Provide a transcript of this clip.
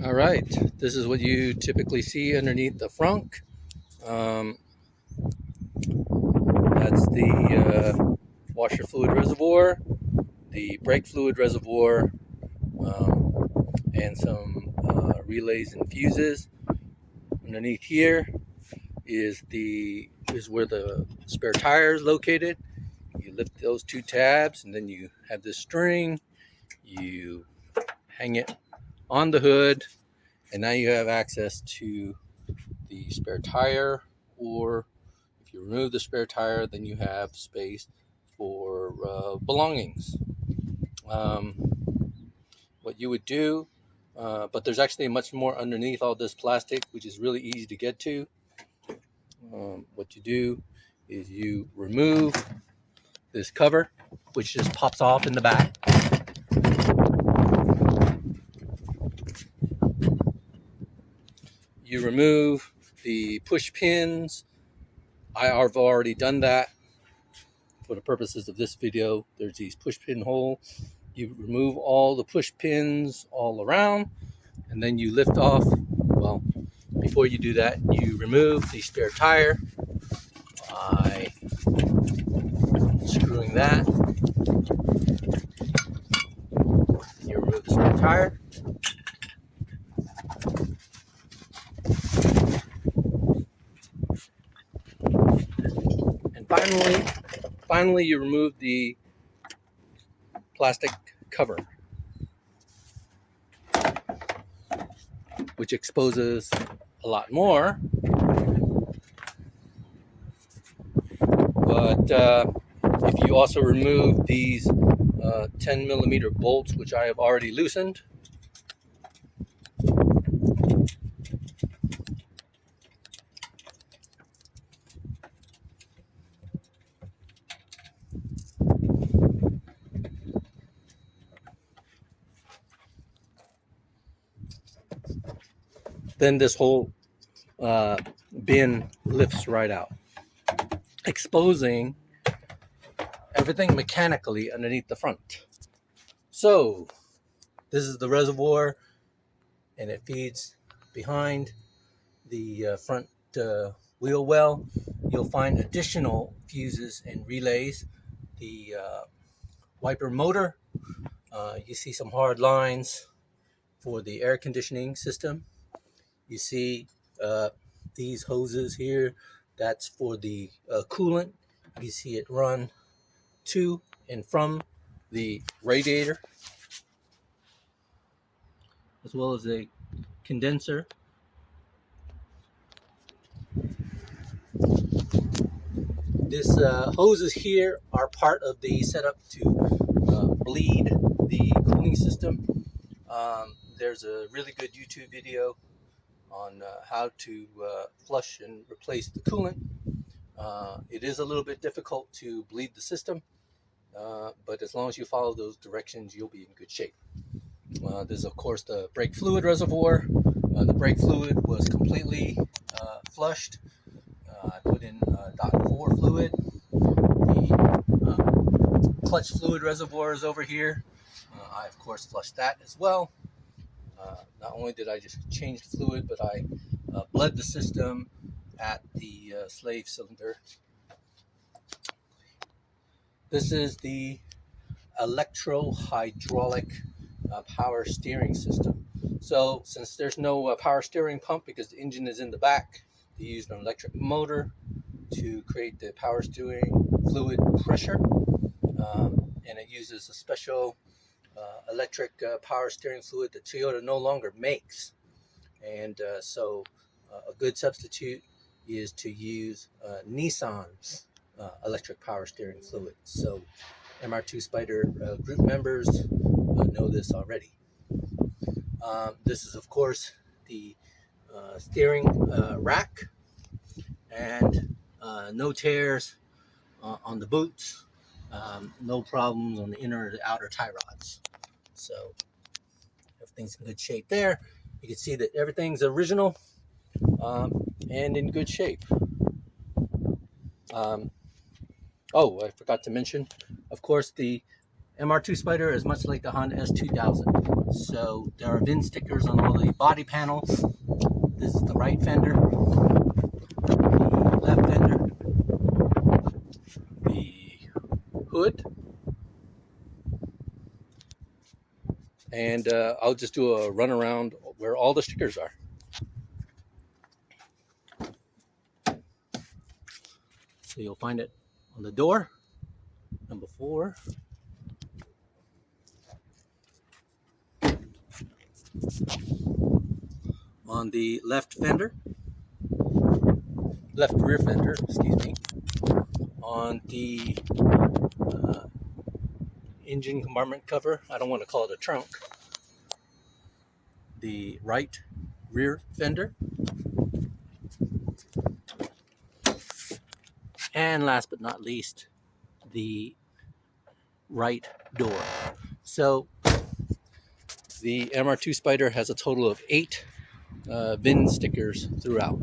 All right, this is what you typically see underneath the frunk. That's the washer fluid reservoir, the brake fluid reservoir, and some relays and fuses. Underneath here is where the spare tire is located. You lift those two tabs, and then you have this string. You hang it on the hood, and now you have access to the spare tire, or if you remove the spare tire, then you have space for belongings. What you would do, but there's actually much more underneath all this plastic, which is really easy to get to. What you do is you remove this cover, which just pops off in the back. You remove the push pins. I've already done that for the purposes of this video. There's these push pin hole. You remove all the push pins all around, and then you lift off. Well, before you do that, you remove the spare tire by screwing that. You remove the spare tire. And finally you remove the plastic cover, which exposes a lot more. But if you also remove these 10 millimeter bolts, which I have already loosened, then this whole bin lifts right out, exposing everything mechanically underneath the front. So this is the reservoir, and it feeds behind the front wheel well. You'll find additional fuses and relays. The wiper motor, you see some hard lines for the air conditioning system. You see these hoses here, that's for the coolant. You see it run to and from the radiator, as well as a condenser. This hoses here are part of the setup to bleed the cooling system. There's a really good YouTube video on how to flush and replace the coolant. It is a little bit difficult to bleed the system, but as long as you follow those directions, you'll be in good shape. There's of course the brake fluid reservoir. The brake fluid was completely flushed. I put in .4 fluid. The clutch fluid reservoir is over here. I of course flushed that as well. Not only did I just change the fluid, but I bled the system at the slave cylinder. This is the electro-hydraulic power steering system. So since there's no power steering pump because the engine is in the back, they used an electric motor to create the power steering fluid pressure, and it uses a special electric power steering fluid that Toyota no longer makes. And so a good substitute is to use Nissan's electric power steering fluid. So MR2 Spyder group members know this already. This is of course the steering rack, and no tears on the boots, no problems on the inner or the outer tie rods. So everything's in good shape there. You can see that everything's original and in good shape. Oh, I forgot to mention, of course, the MR2 Spyder is much like the Honda S2000. So there are VIN stickers on all the body panels. This is the right fender, the left fender, the hood, and I'll just do a run around where all the stickers are. So you'll find it on the door, number 4. On the left fender, left rear fender, excuse me. On the engine compartment cover, I don't want to call it a trunk. The right rear fender. And last but not least, the right door. So the MR2 Spyder has a total of 8 VIN stickers throughout.